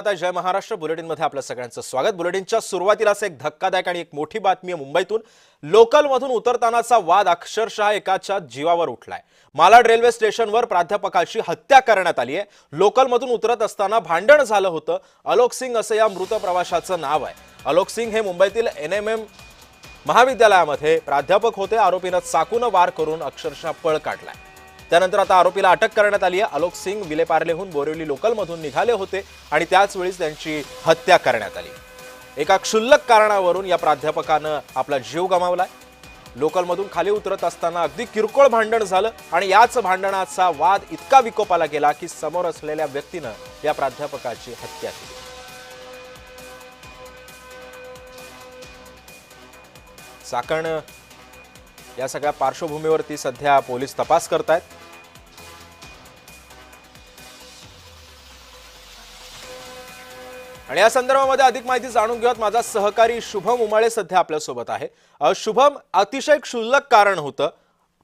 आता जय महाराष्ट्र बुलेटिनमध्ये आपलं सगळ्यांचं स्वागत। बुलेटिनच्या सुरुवातीलाच एक धक्कादायक आणि एक मोठी बातमी आहे। मुंबईतून लोकलमधून उतरतानाचा वाद अक्षरशः एकाच्या जीवावर उठलाय। मालाड रेल्वे स्टेशनवर प्राध्यापकाची हत्या करण्यात आली आहे। लोकलमधून उतरत असताना भांडण झालं होतं। अलोक सिंग असं या मृत प्रवाशाचं नाव आहे। अलोक सिंग हे मुंबईतील एनएमएम महाविद्यालयामध्ये प्राध्यापक होते। आरोपीने चाकूने वार करून अक्षरशः पळ काढलाय। त्यानंतर आता आरोपीला अटक करण्यात आली आहे। अलोक सिंग विलेपार्लेहून बोरिवली लोकलमधून निघाले होते आणि त्याच वेळी त्यांची हत्या करण्यात आली। एका क्षुल्लक कारणावरून या प्राध्यापकाने आपला जीव गमावलाय। लोकलमधून खाली उतरत असताना अगदी किरकोळ भांडण झालं आणि याच भांडणाचा वाद इतका विकोपाला गेला की समोर असलेल्या व्यक्तीने या प्राध्यापकाची हत्या केली। चाकण या सगळ्या पार्श्वभूमीवरती सध्या पोलीस तपास करतायत। आणि या संदर्भामध्ये अधिक माहिती जाणून घेऊयात। माझा सहकारी शुभम उमाळे सध्या आपल्या सोबत आहे। शुभम, अतिशय क्षुल्लक कारण होतं।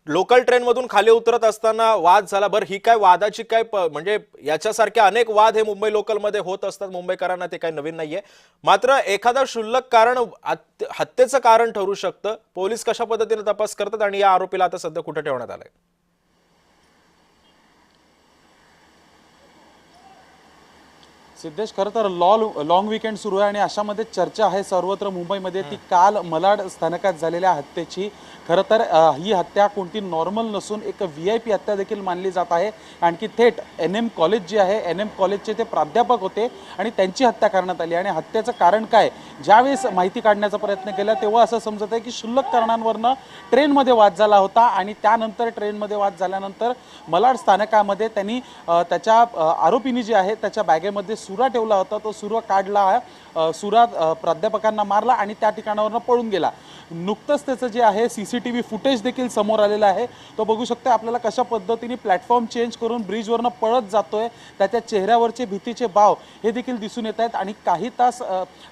लोकल ट्रेन मधून खाली उतरत असताना वाद झाला। बरं, ही काय वादाची काय म्हणजे याच्यासारखे अनेक वाद हे मुंबई लोकलमध्ये होत असतात। मुंबईकरांना ते काही नवीन नाहीये। मात्र एखादा क्षुल्लक कारण हत्येचं कारण ठरू शकतं। पोलीस कशा पद्धतीने तपास करतात आणि या आरोपीला आता सध्या कुठे ठेवण्यात आलंय? सिद्धेश, खरं तर लॉंग वीकेंड सुरू आहे आणि अशामध्ये चर्चा आहे सर्वत्र मुंबईमध्ये ती काल मलाड स्थानकात झालेल्या हत्येची। खरं तर ही हत्या कोणती नॉर्मल नसून एक VIP हत्या देखील मानली जात आहे। आणखी थेट NM कॉलेज जे आहे, NM कॉलेजचे ते प्राध्यापक होते आणि त्यांची हत्या करण्यात आली। आणि हत्येचं कारण काय, ज्यावेळेस माहिती काढण्याचा प्रयत्न केला तेव्हा असं समजत आहे की क्षुल्लक कारणांवरनं ट्रेनमध्ये वाद झाला होता आणि त्यानंतर ट्रेनमध्ये वाद झाल्यानंतर मलाड स्थानकामध्ये त्यांनी त्याच्या आरोपीनी जे आहे त्याच्या बॅगेमध्ये सुरा ठेवला होता। तो सुरा काढला, सुरा प्राध्यापकांना मारला आणि त्या ठिकाणावरून पळून गेला। नुकतंच त्याचं जे आहे CCTV फुटेज देखील समोर आलेला आहे। तो बघू शकतो आपल्याला कशा पद्धतीने प्लॅटफॉर्म चेंज करून ब्रिजवरनं पळत जातोय। त्याच्या चेहऱ्यावरचे भीतीचे भाव हे देखील दिसून येत आहेत। आणि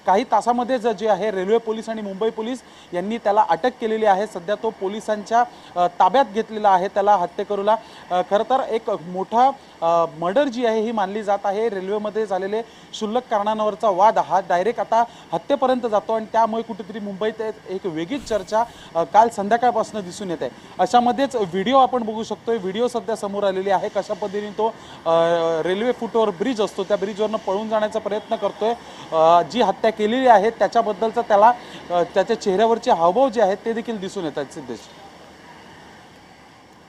काही तासामध्ये जे आहे रेल्वे पोलीस आणि मुंबई पोलीस यांनी त्याला अटक केलेली आहे। सध्या तो पोलिसांच्या ताब्यात घेतलेला आहे त्याला हत्येकरूला। खरं तर एक मोठा मर्डर जी आहे ही मानली जात आहे। रेल्वेमध्ये झालेले क्षुल्लक कारणांवरचा वाद हा डायरेक्ट आता हत्येपर्यंत जातो आणि त्यामुळे कुठेतरी मुंबईत एक वेगळीच चर्चा काल संध्याकाळपासून दिसून येते। अशामध्येच व्हिडिओ आपण बघू शकतोय। व्हिडिओ सध्या समोर आलेली आहे कशा पद्धतीने तो रेल्वे फुटओव्हर ब्रिज असतो त्या ब्रिजवरनं पळून जाण्याचा प्रयत्न करतोय। जी हत्या केलेली आहे त्याच्याबद्दलचा त्याला त्याच्या चेहऱ्यावरचे हावभाव जे आहेत ते देखील दिसून येतात। सिद्धेश,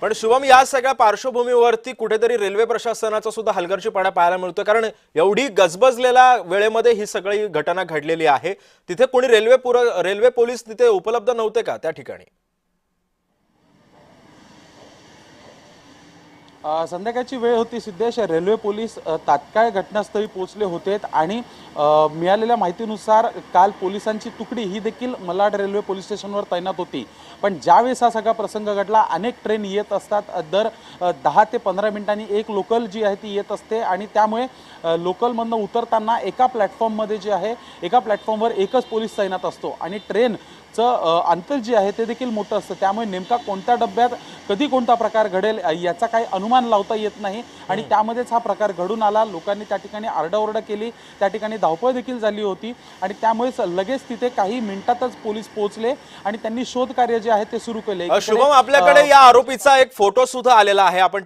पण शुभम, या सगळ्या पार्श्वभूमीवरती कुठेतरी रेल्वे प्रशासनाचा सुद्धा हलगर्जीपणा पाहायला मिळतोय। कारण एवढी गजबजलेल्या वेळेमध्ये ही सगळी घटना घडलेली आहे। तिथे कोणी रेल्वे पोलीस तिथे उपलब्ध नव्हते का त्या ठिकाणी? संध्याकाळची वेळ होती सिद्धेश। रेल्वे पोलीस तात्काळ घटनास्थळी पोहोचले होते आणि मिळालेल्या माहितीनुसार काल पोलिसांची तुकडी ही देखील मलाड रेल्वे पोलीस स्टेशनवर तैनात होती। पण ज्यावेळेस हा सगळा प्रसंग घडला, अनेक ट्रेन येत असतात, दर 10 ते 15 मिनिटांनी एक लोकल जी आहे ती येत असते आणि त्यामुळे लोकलमधनं उतरताना एका प्लॅटफॉर्ममध्ये जे आहे एका प्लॅटफॉर्मवर एकच पोलीस तैनात असतो आणि ट्रेनचं अंतर जे आहे ते देखील मोठं असतं। त्यामुळे नेमका कोणत्या डब्यात कधी कोणता प्रकार घडेल याचा काही अनुमान लावता येत नाही आणि त्यामध्येच हा प्रकार घडून आला। लोकांनी त्या ठिकाणी आरडाओरडा केली, त्या ठिकाणी धावपळ देखील झाली होती आणि त्यामुळेच लगेच तिथे काही मिनिटातच पोलीस पोहोचले आणि त्यांनी शोध कार्य जे आहे ते सुरू केले। शुभम, आपल्याकडे या आरोपीचा एक फोटो सुद्धा आलेला आहे। आपण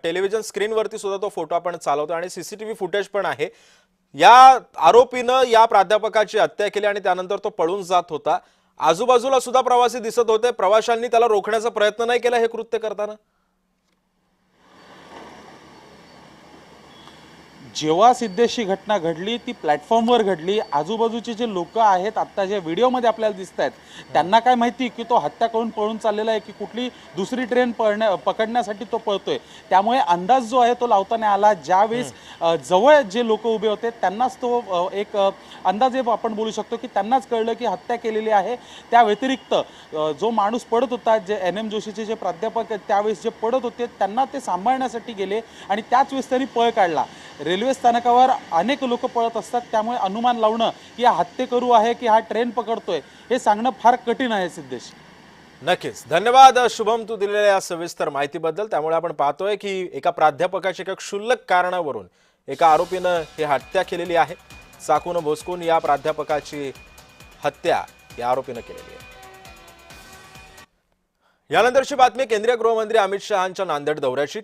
टेलिव्हिजन स्क्रीनवरती सुद्धा तो फोटो आपण चालवतो आणि CCTV फुटेज पण आहे। या आरोपीनं या प्राध्यापकाची हत्या केली आणि त्यानंतर तो पळून जात होता। आजूबाजूला सुद्धा प्रवासी दिसत होते। प्रवाशांनी त्याला रोखण्याचा प्रयत्न नाही केला हे कृत्य करताना? जेव्हा सिद्धेशी घटना घडली ती प्लॅटफॉर्मवर घडली। आजूबाजूचे जे लोक आहेत आता ज्या व्हिडिओमध्ये आपल्याला दिसत आहेत त्यांना काय माहिती की तो हत्या करून पळून चाललेला आहे की कुठली दुसरी ट्रेन पकडण्यासाठी तो पळतोय। त्यामुळे अंदाज जो आहे तो लावता नाही आला। ज्यावेळेस जवळ जे लोक उभे होते त्यांनाच तो एक अंदाजे आपण बोलू शकतो की त्यांनाच कळलं की हत्या केलेली आहे। त्या व्यतिरिक्त जो माणूस पडत होता, जे NM जोशीचे जे प्राध्यापक त्यावेळेस जे पडत होते त्यांना ते सांभाळण्यासाठी गेले आणि त्याच वेळेस त्यांनी पळ काढला। रेल्वे स्थानकावर अनेक लोक पळत असतात, त्यामुळे अनुमान लावणं की हा हत्येकरू आहे की हा ट्रेन पकडतोय हे सांगणं फार कठीण आहे। सिद्धेश, नक्कीच धन्यवाद शुभम, तू दिलेल्या या सविस्तर माहितीबद्दल। त्यामुळे आपण पाहतोय की एका प्राध्यापकाच्या एका क्षुल्लक कारणावरून एका आरोपीनं ही हत्या केलेली आहे. चाकून भोसकून या प्राध्यापकाची हत्या या आरोपीनं केलेली आहे. यानंतरची बातमी केंद्रीय गृहमंत्री अमित शहांच्या नांदेड दौऱ्याची.